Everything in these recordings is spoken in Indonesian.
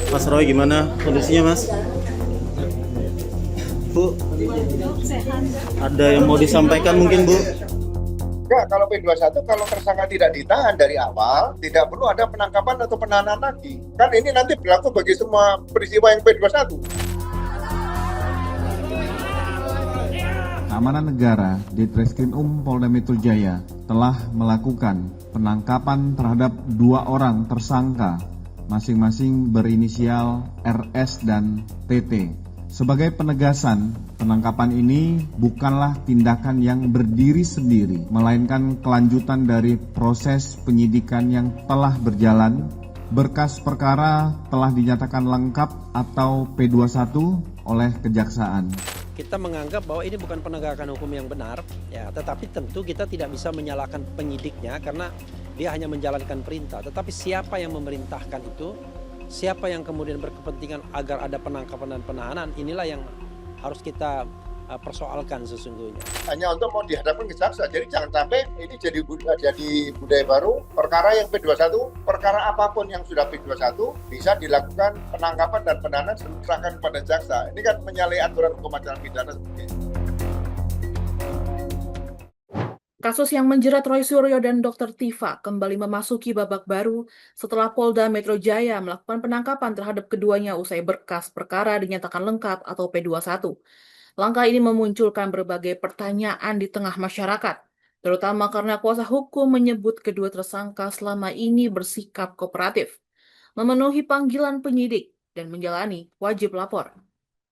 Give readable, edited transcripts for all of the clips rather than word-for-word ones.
Mas Roy gimana kondisinya Mas? Bu, ada yang mau disampaikan mungkin Bu? Ya, kalau P21 kalau tersangka tidak ditahan dari awal, tidak perlu ada penangkapan atau penahanan lagi. Kan ini nanti berlaku bagi semua peristiwa yang P21. Keamanan Negara Ditreskrimum Polda Metro Jaya telah melakukan penangkapan terhadap 2 orang tersangka masing-masing berinisial RS dan TT. Sebagai penegasan, penangkapan ini bukanlah tindakan yang berdiri sendiri, melainkan kelanjutan dari proses penyidikan yang telah berjalan. Berkas perkara telah dinyatakan lengkap atau P21 oleh Kejaksaan. Kita menganggap bahwa ini bukan penegakan hukum yang benar, ya, tetapi tentu kita tidak bisa menyalahkan penyidiknya karena dia hanya menjalankan perintah. Tetapi siapa yang memerintahkan itu, siapa yang kemudian berkepentingan agar ada penangkapan dan penahanan, inilah yang harus kita persoalkan sesungguhnya. Hanya untuk mau dihadapkan ke jaksa. Jadi jangan sampai ini jadi budaya baru. Perkara yang P21, perkara apapun yang sudah P21 bisa dilakukan penangkapan dan penahanan serahkan kepada jaksa. Ini kan menyalahi aturan hukum acara pidana seperti ini. Kasus yang menjerat Roy Suryo dan Dr. Tifa kembali memasuki babak baru setelah Polda Metro Jaya melakukan penangkapan terhadap keduanya usai berkas perkara dinyatakan lengkap atau P21. Langkah ini memunculkan berbagai pertanyaan di tengah masyarakat, terutama karena kuasa hukum menyebut kedua tersangka selama ini bersikap kooperatif, memenuhi panggilan penyidik, dan menjalani wajib lapor.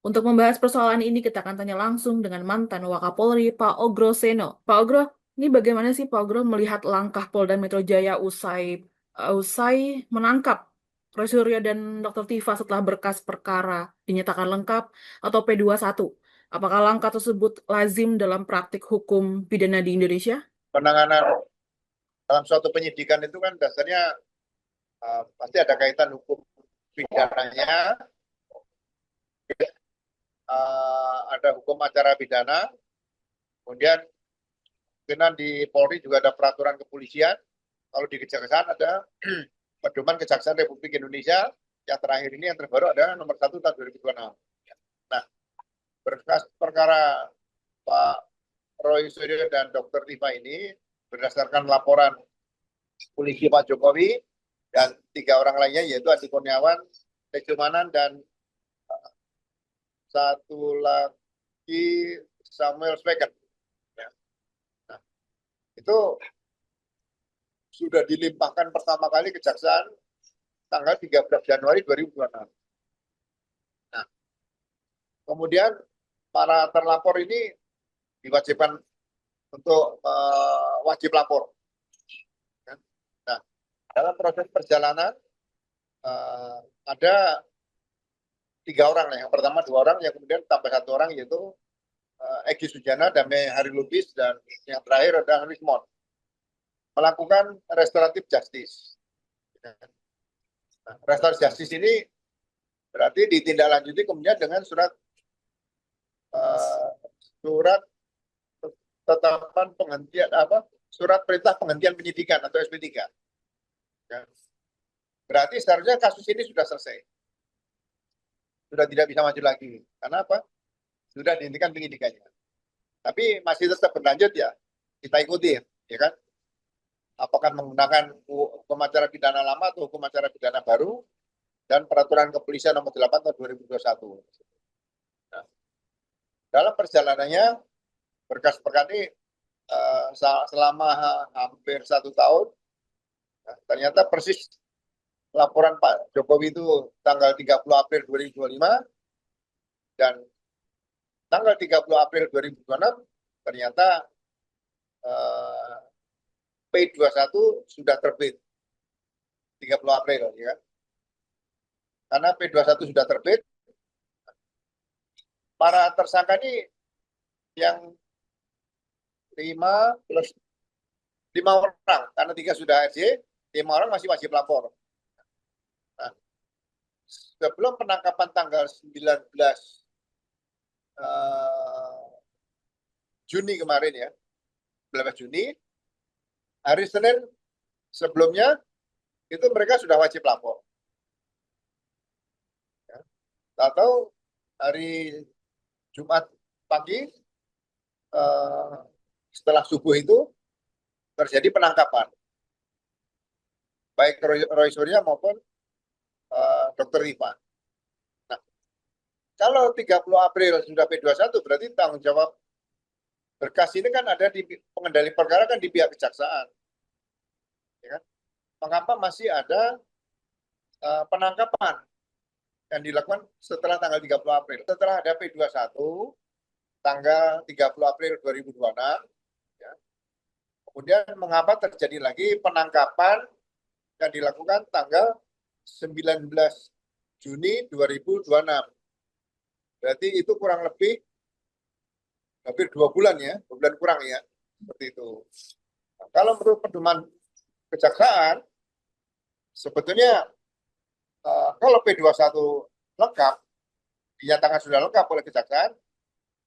Untuk membahas persoalan ini, kita akan tanya langsung dengan mantan Wakapolri, Pak Ogro Seno. Pak Ogro, ini bagaimana sih Pak Ogro melihat langkah Polda Metro Jaya usai menangkap Roy Suryo dan Dr. Tifa setelah berkas perkara dinyatakan lengkap atau P21? Apakah langkah tersebut lazim dalam praktik hukum pidana di Indonesia? Penanganan dalam suatu penyidikan itu kan dasarnya pasti ada kaitan hukum pidananya, ada hukum acara pidana, kemudian mungkinan di Polri juga ada peraturan kepolisian, kalau di Kejaksaan ada Pedoman Kejaksaan Republik Indonesia, yang terakhir ini yang terbaru ada nomor 1 tahun 2026. Nah, berkas perkara Pak Roy Suryo dan Dr. Tifa ini berdasarkan laporan polisi Pak Jokowi dan 3 orang lainnya yaitu Adi Kurniawan, Tejo Manan, dan satu lagi Samuel Specken. Ya. Nah, itu sudah dilimpahkan pertama kali Kejaksaan tanggal 13 Januari 2026. Nah, kemudian para terlapor ini diwajibkan untuk wajib lapor. Nah, dalam proses perjalanan ada 3 orang. Yang pertama 2 orang, yang kemudian tambah 1 orang yaitu Egy Sujana, Damai Hari Lubis, dan yang terakhir adalah Wismon. Melakukan restoratif justice. Nah, restoratif justice ini berarti ditindaklanjuti kemudian dengan surat tetapan penghentian surat perintah penghentian penyidikan atau SP3. Ya. Berarti seharusnya kasus ini sudah selesai. Sudah tidak bisa maju lagi. Karena apa? Sudah dihentikan penyidikannya. Tapi masih tetap berlanjut ya. Kita ikuti, ya kan? Apakah menggunakan hukum acara pidana lama atau hukum acara pidana baru dan peraturan kepolisian nomor 8 tahun 2021. Nah, dalam perjalanannya berkas perkara ini selama hampir 1 tahun, nah, ternyata persis laporan Pak Jokowi itu tanggal 30 April 2025 dan tanggal 30 April 2026 ternyata P21 sudah terbit 30 April, ya. Karena P21 sudah terbit, para tersangka ini yang 5 plus 5 orang, karena 3 sudah RJ, 5 orang masih wajib lapor. Nah, sebelum penangkapan tanggal 19 Juni kemarin ya, 19 Juni, hari Senin sebelumnya itu mereka sudah wajib lapor. atau hari Jumat pagi setelah subuh itu terjadi penangkapan baik Roy Suryo maupun Dr. Tifa. Nah, kalau 30 April sudah P21 berarti tanggung jawab berkas ini kan ada di pengendali perkara kan di pihak kejaksaan. Ya kan? Mengapa masih ada penangkapan yang dilakukan setelah tanggal 30 April? Setelah ada P21 tanggal 30 April 2026, ya. Kemudian mengapa terjadi lagi penangkapan yang dilakukan tanggal 19 Juni 2026? Berarti itu kurang lebih hampir 2 bulan ya, 2 bulan kurang ya, seperti itu. Nah, kalau menurut pedoman kejaksaan, sebetulnya kalau P21 lengkap, dinyatakan sudah lengkap oleh kejaksaan,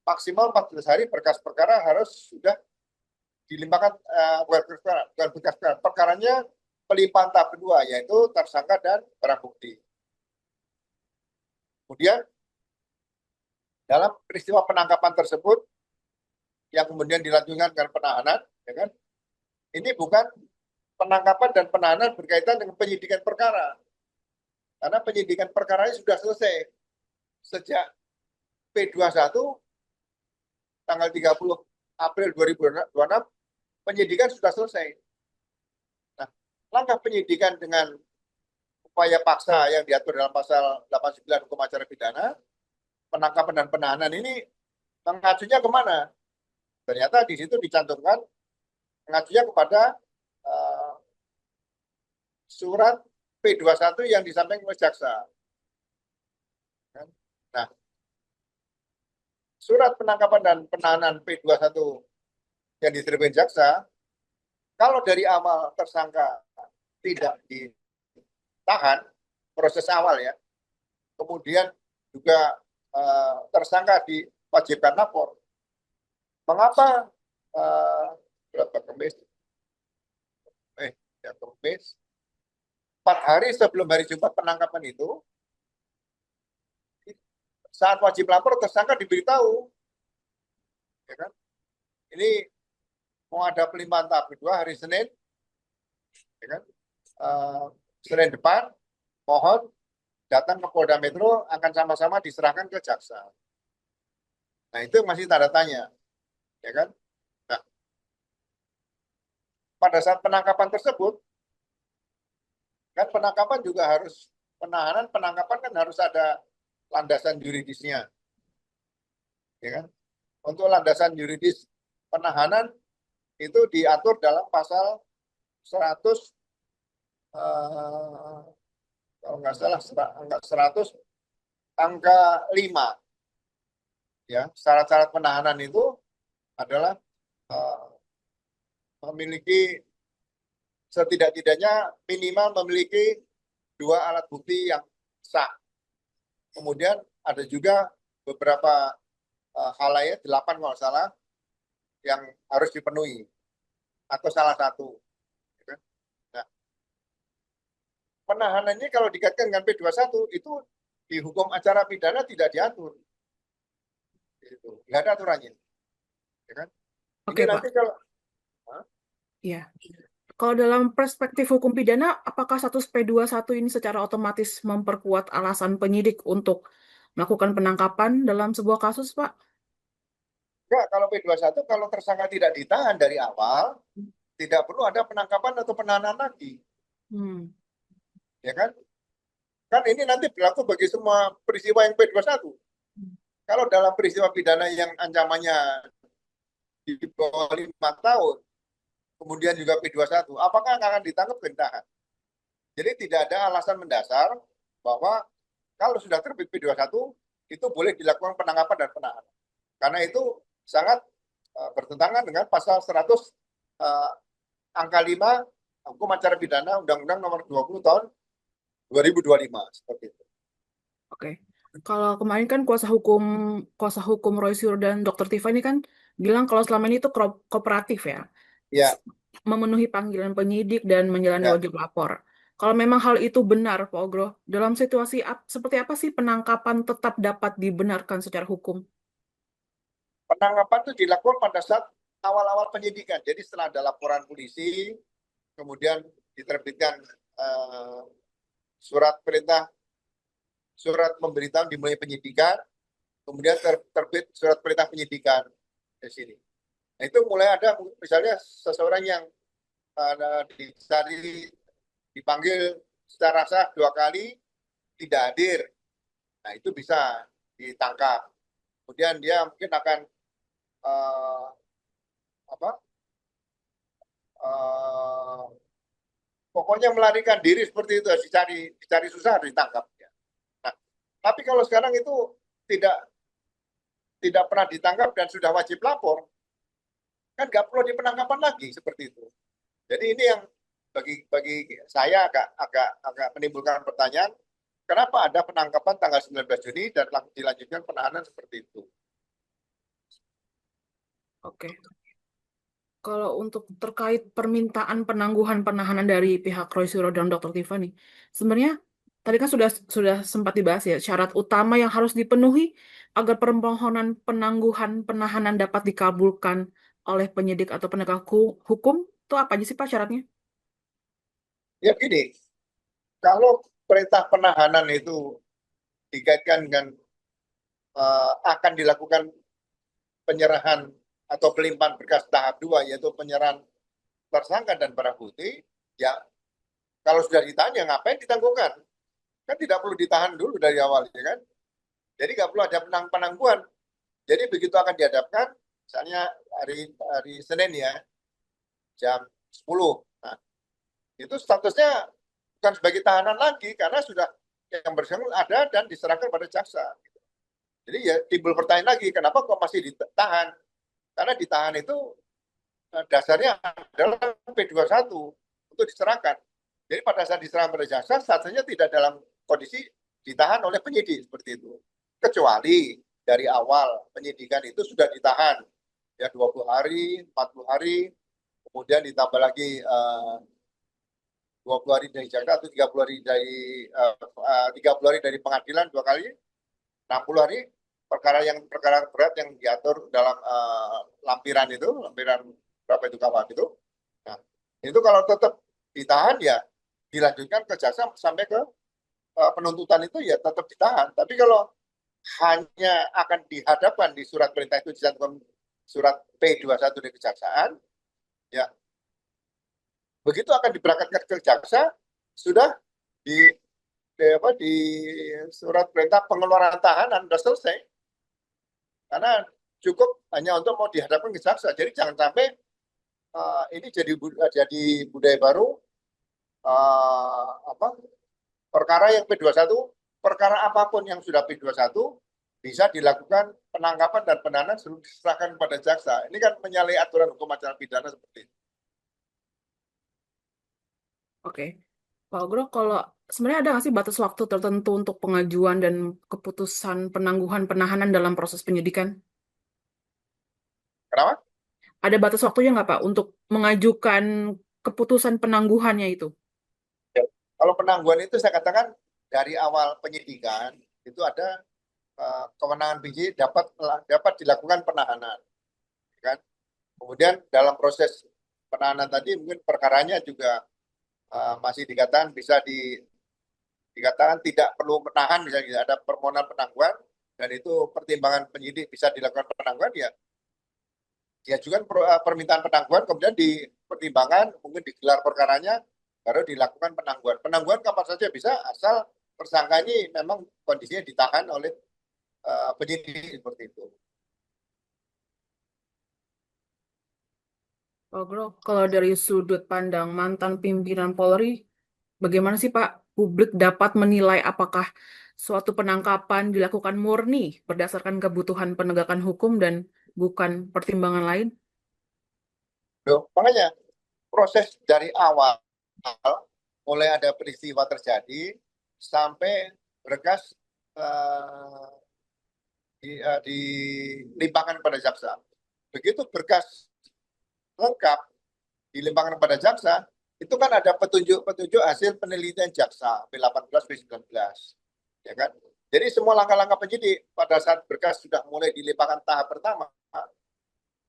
maksimal 14 hari berkas perkara harus sudah dilimpahkan, bukan berkas perkara, perkaranya pelimpahan tahap kedua, yaitu tersangka dan barang bukti. Kemudian, dalam peristiwa penangkapan tersebut, yang kemudian dilanjutkan dengan penahanan, ya kan? Ini bukan penangkapan dan penahanan berkaitan dengan penyidikan perkara. Karena penyidikan perkaranya sudah selesai. Sejak P21, tanggal 30 April 2026, penyidikan sudah selesai. Nah, langkah penyidikan dengan upaya paksa yang diatur dalam pasal 89 Hukum Acara Pidana, penangkapan dan penahanan ini mengacunya kemana? Ternyata di situ dicantumkan mengacunya kepada surat P21 yang disampaikan oleh jaksa. Nah, surat penangkapan dan penahanan P21 yang diterima jaksa, kalau dari awal tersangka tidak ditahan, proses awal ya, kemudian juga tersangka diwajibkan lapor. Mengapa berapa Kamis? Kamis 4 hari sebelum hari Jumat penangkapan itu, saat wajib lapor tersangka diberitahu, ya kan? Ini mau ada pelimpahan tahap kedua hari Senin, ya kan? Senin depan, mohon datang ke Polda Metro akan sama-sama diserahkan ke jaksa. Nah itu masih tanda tanya. Ya kan? Nah, pada saat penangkapan tersebut, kan penangkapan juga harus, penangkapan kan harus ada landasan yuridisnya. Ya kan? Untuk landasan yuridis penahanan itu diatur dalam pasal 100, kalau nggak salah 100 angka 5. Ya, syarat-syarat penahanan itu adalah memiliki setidak-tidaknya minimal memiliki 2 alat bukti yang sah. Kemudian ada juga beberapa hal lainnya, 8 kalau salah, yang harus dipenuhi atau salah satu. Nah, penahanan ini kalau dikaitkan dengan P21 itu di hukum acara pidana tidak diatur. Itu nggak ada aturannya. Ya kan? Oke, ini Pak. nanti kalau Ya. Kalau dalam perspektif hukum pidana, apakah status P21 ini secara otomatis memperkuat alasan penyidik untuk melakukan penangkapan dalam sebuah kasus, Pak? enggak, kalau P21 kalau tersangka tidak ditahan dari awal, tidak perlu ada penangkapan atau penahanan lagi. Ya kan? Kan ini nanti berlaku bagi semua peristiwa yang P21. Kalau dalam peristiwa pidana yang ancamannya di bawah 5 tahun, kemudian juga P21, apakah akan ditangkap dan ditahan? Jadi tidak ada alasan mendasar bahwa kalau sudah terbit P21, itu boleh dilakukan penangkapan dan penahanan. Karena itu sangat bertentangan dengan pasal 100 angka 5 Hukum Acara Pidana Undang-Undang Nomor 20 tahun 2025 seperti itu. Oke. Kalau kemarin kan kuasa hukum Roy Suryo dan Dr. Tifa ini kan bilang kalau selama ini itu kooperatif ya. Ya. Memenuhi panggilan penyidik dan menjalani Ya. wajib lapor. Kalau memang hal itu benar, Pak Ogro, dalam situasi seperti apa sih penangkapan tetap dapat dibenarkan secara hukum? Penangkapan itu dilakukan pada saat awal-awal penyidikan. Jadi setelah ada laporan polisi, kemudian diterbitkan eh, surat perintah, surat pemberitahuan dimulai penyidikan, kemudian terbit surat perintah penyidikan di sini. Nah, itu mulai ada misalnya seseorang yang dicari, dipanggil secara sah 2 kali, tidak hadir. Nah, itu bisa ditangkap. Kemudian dia mungkin akan eh, apa? eh, pokoknya melarikan diri seperti itu, dicari susah harus ditangkap. Nah, tapi kalau sekarang itu tidak tidak pernah ditangkap dan sudah wajib lapor, kan nggak perlu dipenangkapan lagi seperti itu. Jadi ini yang bagi saya agak menimbulkan pertanyaan, kenapa ada penangkapan tanggal 19 Juni dan dilanjutkan penahanan seperti itu? Oke. Kalau untuk terkait permintaan penangguhan penahanan dari pihak Roy Suryo dan Dr. Tiffany, sebenarnya tadi kan sudah sempat dibahas ya, syarat utama yang harus dipenuhi agar permohonan penangguhan penahanan dapat dikabulkan oleh penyidik atau penegak hukum itu apa aja sih Pak syaratnya? Ya gini, kalau perintah penahanan itu dikaitkan dengan akan dilakukan penyerahan atau pelimpahan berkas tahap 2, yaitu penyerahan tersangka dan barang bukti, ya kalau sudah ditahan ya ngapain ditangguhkan? Kan tidak perlu ditahan dulu dari awal, ya kan? Jadi nggak perlu ada penangguhan. Jadi begitu akan dihadapkan, misalnya hari Senin ya, jam 10. Nah, itu statusnya bukan sebagai tahanan lagi, karena sudah yang bersangkutan ada dan diserahkan pada jaksa. Jadi ya timbul pertanyaan lagi, kenapa kok masih ditahan? Karena ditahan itu dasarnya adalah P21 untuk diserahkan. Jadi pada saat diserahkan pada jaksa, statusnya tidak dalam kondisi ditahan oleh penyidik seperti itu. Kecuali dari awal penyidikan itu sudah ditahan ya 20 hari, 40 hari, kemudian ditambah lagi 20 hari dari jaksa atau 30 hari dari 30 hari dari pengadilan 2 kali, 60 hari perkara berat yang diatur dalam lampiran berapa itu kawan itu. Nah, itu kalau tetap ditahan ya dilanjutkan ke jaksa sampai ke penuntutan itu ya tetap ditahan. Tapi kalau hanya akan dihadapkan di surat perintah itu dicantumkan surat P21 dari kejaksaan, ya begitu akan diberangkatkan ke jaksa sudah di surat perintah pengeluaran tahanan sudah selesai, karena cukup hanya untuk mau dihadapkan ke jaksa. Jadi jangan sampai ini jadi budaya baru, perkara yang P21, perkara apapun yang sudah P21 bisa dilakukan penangkapan dan penahanan sebelum diserahkan kepada jaksa. Ini kan menyalahi aturan hukum acara pidana seperti itu. Oke. Pak Ogro, kalau sebenarnya ada nggak sih batas waktu tertentu untuk pengajuan dan keputusan penangguhan penahanan dalam proses penyidikan? Kenapa? Ada batas waktunya nggak Pak untuk mengajukan keputusan penangguhannya itu? Ya. Kalau penangguhan itu saya katakan dari awal penyidikan itu ada kewenangan penyidik dapat dilakukan penahanan, kan? Kemudian dalam proses penahanan tadi mungkin perkaranya juga masih dikatakan bisa dikatakan tidak perlu menahan, misalnya ada permohonan penangguhan dan itu pertimbangan penyidik bisa dilakukan penangguhan, ya diajukan permintaan penangguhan, kemudian dipertimbangkan mungkin digelar perkaranya baru dilakukan penangguhan. Penangguhan kapan saja bisa asal tersangka ini memang kondisinya ditahan oleh penyidik seperti itu. Pak Ogro, kalau dari sudut pandang mantan pimpinan Polri, bagaimana sih Pak publik dapat menilai apakah suatu penangkapan dilakukan murni berdasarkan kebutuhan penegakan hukum dan bukan pertimbangan lain? Makanya proses dari awal mulai ada peristiwa terjadi sampai berkas dilimpahkan kepada jaksa. Begitu berkas lengkap dilimpahkan kepada jaksa, itu kan ada petunjuk-petunjuk hasil penelitian jaksa P18, P19, ya kan? Jadi semua langkah-langkah penyidik pada saat berkas sudah mulai dilimpahkan tahap pertama,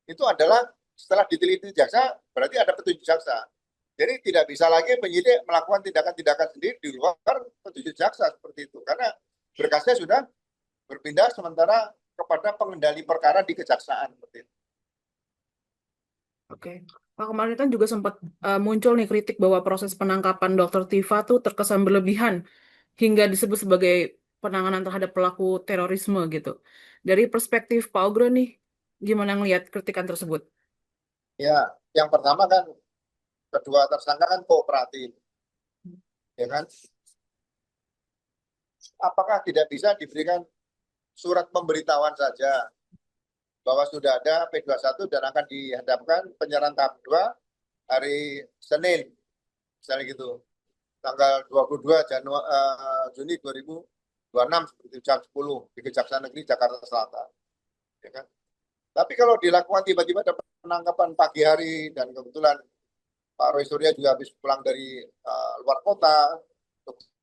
itu adalah setelah diteliti jaksa, berarti ada petunjuk jaksa. Jadi tidak bisa lagi penyidik melakukan tindakan-tindakan sendiri di luar petunjuk jaksa seperti itu, karena berkasnya sudah berpindah sementara kepada pengendali perkara di kejaksaan seperti itu. Oke. Pak, kemarin kan juga sempat muncul nih kritik bahwa proses penangkapan Dr. Tifa tuh terkesan berlebihan hingga disebut sebagai penanganan terhadap pelaku terorisme gitu. Dari perspektif Pak Ogro nih, gimana ngelihat kritikan tersebut? Ya, yang pertama kan kedua tersangka kan kooperatif, ya kan? Apakah tidak bisa diberikan surat pemberitahuan saja bahwa sudah ada P21 dan akan dihadapkan penyerahan tahap 2 hari Senin, misalnya gitu, tanggal 22 Juni 2026 seperti jam 10 di Kejaksaan Negeri Jakarta Selatan, ya kan? Tapi kalau dilakukan tiba-tiba ada penangkapan pagi hari dan kebetulan Pak Roy Suryo juga habis pulang dari luar kota,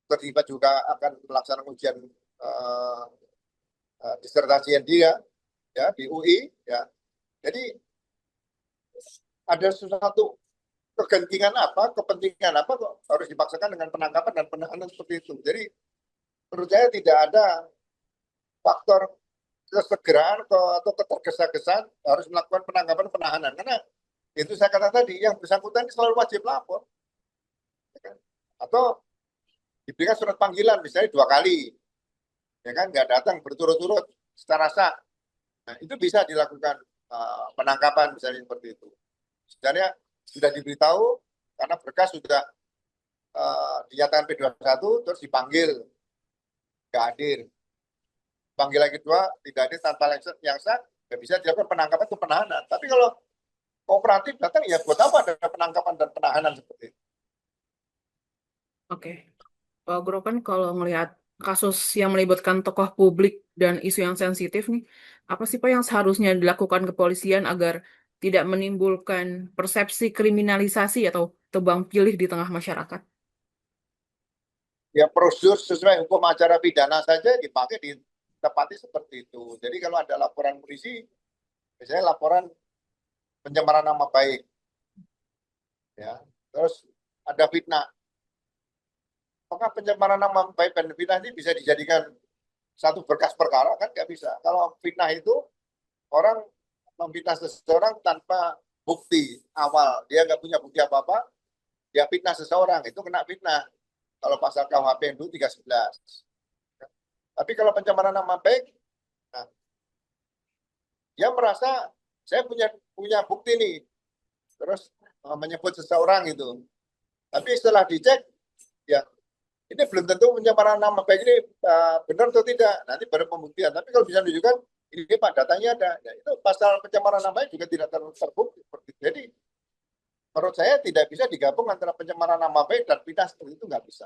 terlibat juga akan melaksanakan ujian disertasi dia ya di UI ya. Jadi ada sesuatu kepentingan apa kok harus dipaksakan dengan penangkapan dan penahanan seperti itu. Jadi menurut saya tidak ada faktor kesegeraan atau ketergesa-gesaan harus melakukan penangkapan penahanan, karena itu saya katakan tadi yang bersangkutan selalu wajib lapor, ya kan? Atau diberikan surat panggilan misalnya 2 kali, ya kan, nggak datang berturut-turut secara sah. Nah, itu bisa dilakukan penangkapan misalnya seperti itu. Sebenarnya sudah diberitahu karena berkas sudah dinyatakan P21 terus dipanggil nggak hadir. Panggilan kedua tidak hadir tanpa yang sah, nggak bisa dilakukan penangkapan atau penahanan. Tapi kalau kooperatif datang ya buat apa ada penangkapan dan penahanan seperti itu. Oke. Pak Ogro, kan kalau melihat kasus yang melibatkan tokoh publik dan isu yang sensitif nih, apa sih Pak yang seharusnya dilakukan kepolisian agar tidak menimbulkan persepsi kriminalisasi atau tebang pilih di tengah masyarakat? Ya prosedur sesuai hukum acara pidana saja dipakai ditepati seperti itu. Jadi kalau ada laporan polisi, misalnya laporan pencemaran nama baik, ya, terus ada fitnah, maka pencemaran nama baik dan fitnah ini bisa dijadikan satu berkas perkara kan nggak bisa. Kalau fitnah itu orang memfitnah seseorang tanpa bukti awal, dia nggak punya bukti apa-apa, dia fitnah seseorang itu kena fitnah. Kalau pasal KUHP itu 311. Tapi kalau pencemaran nama baik, nah, dia merasa saya punya bukti nih, terus menyebut seseorang itu. Tapi setelah dicek, ya ini belum tentu pencemaran nama baik ini benar atau tidak. Nanti baru pembuktian. Tapi kalau bisa menunjukkan ini Pak datanya ada, ya, itu pasal pencemaran nama baik juga tidak terbukti. Jadi menurut saya tidak bisa digabung antara pencemaran nama baik dan fitnah seperti itu, nggak bisa.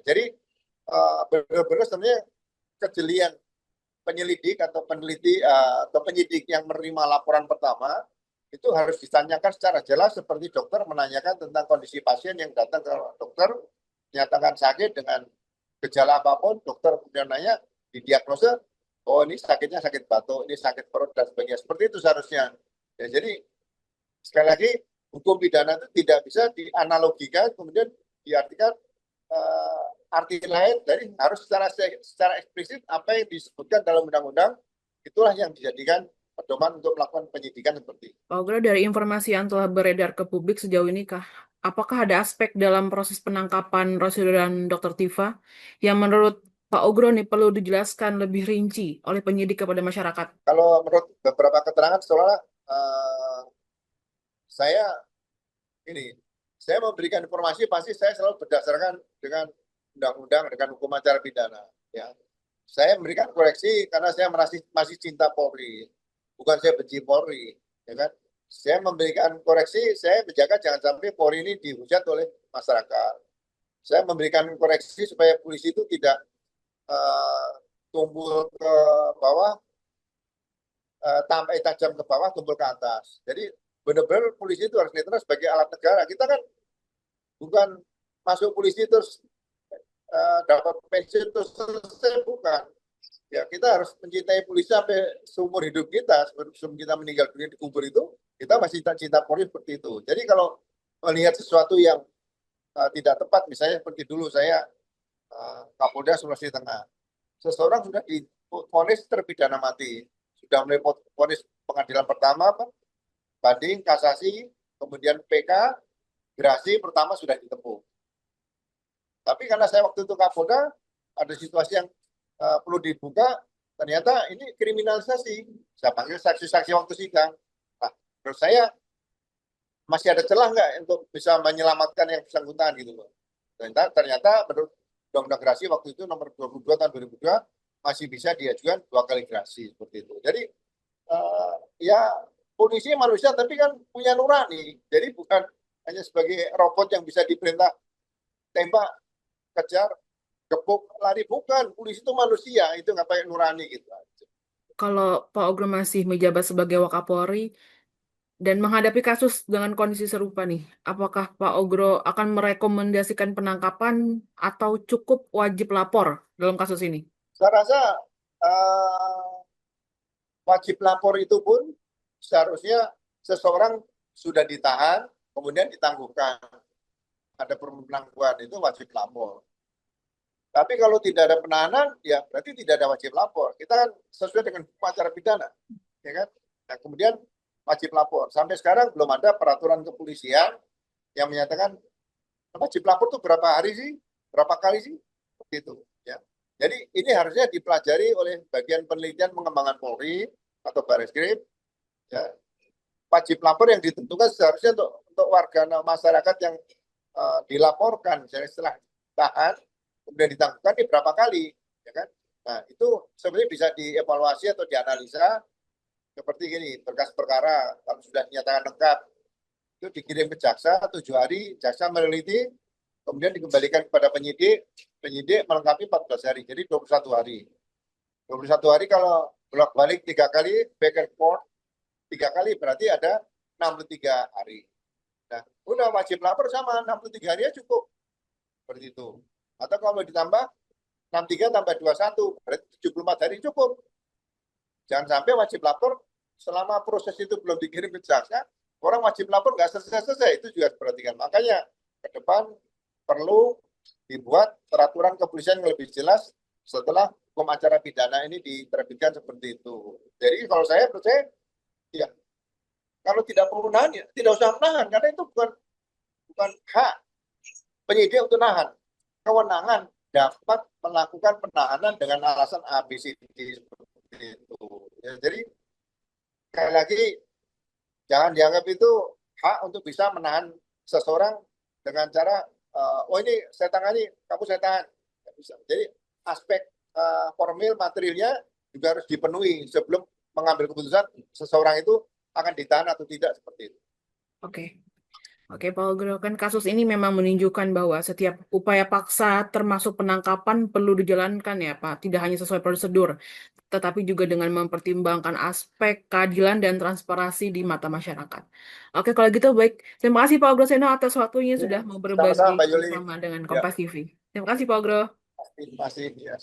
Jadi benar-benar sebenarnya kejelian penyelidik atau peneliti atau penyidik yang menerima laporan pertama itu harus ditanyakan secara jelas seperti dokter menanyakan tentang kondisi pasien yang datang ke dokter dinyatakan sakit dengan gejala apapun, dokter kemudian nanya didiagnosa, oh ini sakitnya sakit batuk, ini sakit perut dan sebagainya. Seperti itu seharusnya. Ya, jadi sekali lagi hukum pidana itu tidak bisa dianalogikan kemudian diartikan arti lain, dari harus secara eksplisit apa yang disebutkan dalam undang-undang itulah yang dijadikan pedoman untuk melakukan penyidikan seperti itu. Pak Ogro, dari informasi yang telah beredar ke publik sejauh ini apakah ada aspek dalam proses penangkapan Roy Suryo dan Dr. Tifa yang menurut Pak Ogro nih perlu dijelaskan lebih rinci oleh penyidik kepada masyarakat? Kalau menurut beberapa keterangan seolah saya memberikan informasi pasti saya selalu berdasarkan dengan undang-undang, dengan hukum acara pidana. Ya, saya memberikan koreksi karena saya masih cinta Polri, bukan saya benci Polri, ya kan? Saya memberikan koreksi, saya menjaga jangan sampai Polri ini dihujat oleh masyarakat. Saya memberikan koreksi supaya polisi itu tidak tumbul ke bawah, tajam ke bawah, tumbul ke atas. Jadi benar-benar polisi itu harus netral sebagai alat negara. Kita kan bukan masuk polisi terus dapat pensiun terus selesai, bukan. Ya kita harus mencintai polisi sampai seumur hidup kita, sebelum kita meninggal dunia dikubur itu, kita masih cinta Polri seperti itu. Jadi kalau melihat sesuatu yang tidak tepat, misalnya seperti dulu saya Kapolda Sulawesi Tengah, seseorang sudah divonis terpidana mati, sudah mulai vonis pengadilan pertama, banding, kasasi, kemudian PK, gerasi pertama sudah ditempuh. Tapi karena saya waktu itu Kapolda, ada situasi yang perlu dibuka, ternyata ini kriminalisasi. Saya panggil saksi-saksi waktu sidang. Nah, menurut saya masih ada celah nggak untuk bisa menyelamatkan yang bersangkutan gitu loh. Ternyata menurut Undang-Undang Gerasi waktu itu nomor 22 tahun 2002 masih bisa diajukan 2 kali gerasi seperti itu. Jadi ya polisi manusia tapi kan punya nurani. Jadi bukan hanya sebagai robot yang bisa diperintah tembak, kejar, gebuk, lari, bukan. Polisi itu manusia, itu nggak pakai nurani gitu. Kalau Pak Ogro masih menjabat sebagai Wakapolri dan menghadapi kasus dengan kondisi serupa nih, apakah Pak Ogro akan merekomendasikan penangkapan atau cukup wajib lapor dalam kasus ini? Saya rasa wajib lapor itu pun seharusnya seseorang sudah ditahan, kemudian ditangguhkan. Ada penangguhan itu wajib lapor. Tapi kalau tidak ada penahanan, ya berarti tidak ada wajib lapor. Kita kan sesuai dengan hukum acara pidana, ya kan? Nah, kemudian wajib lapor. Sampai sekarang belum ada peraturan kepolisian yang menyatakan wajib lapor itu berapa hari sih, berapa kali sih, begitu. Ya. Jadi ini harusnya dipelajari oleh bagian penelitian pengembangan Polri atau Barreskrim. Ya. Wajib lapor yang ditentukan seharusnya untuk warga masyarakat yang dilaporkan, misalnya setelah tahan, kemudian ditangguhkan ini berapa kali, ya kan? Nah itu sebenarnya bisa dievaluasi atau dianalisa seperti gini, berkas perkara kalau sudah dinyatakan lengkap itu dikirim ke jaksa 7 hari, jaksa meneliti, kemudian dikembalikan kepada penyidik, penyidik melengkapi 14 hari, jadi 21 hari. 21 hari kalau bolak-balik 3 kali, back and forth 3 kali berarti ada 63 hari. Nah, udah wajib lapor sama 63 hari ya cukup. Seperti itu. Atau kalau ditambah 63 tambah 21 berarti 74 hari cukup. Jangan sampai wajib lapor selama proses itu belum dikirim ke jaksa, orang wajib lapor nggak selesai-selesai, itu juga diperhatikan. Makanya ke depan perlu dibuat peraturan kepolisian yang lebih jelas setelah hukum acara pidana ini diterbitkan seperti itu. Jadi kalau saya percaya, ya kalau tidak perlu nahan, ya tidak usah menahan, karena itu bukan hak penyidik untuk nahan. Kewenangan dapat melakukan penahanan dengan alasan ABCD seperti itu. Ya, jadi sekali lagi jangan dianggap itu hak untuk bisa menahan seseorang dengan cara oh ini saya tangani, kamu saya tahan. Jadi aspek formil materialnya juga harus dipenuhi sebelum mengambil keputusan seseorang itu akan ditahan atau tidak seperti itu. Oke, Pak Ogro, kan kasus ini memang menunjukkan bahwa setiap upaya paksa termasuk penangkapan perlu dijalankan ya Pak, tidak hanya sesuai prosedur, tetapi juga dengan mempertimbangkan aspek keadilan dan transparansi di mata masyarakat. Oke, kalau gitu baik. Terima kasih Pak Ogro Seno atas waktunya sudah mau berbagi Sama-sama, Pak Yuli. bersama dengan Kompas TV. Terima kasih Pak Ogro. Terima kasih. Ya.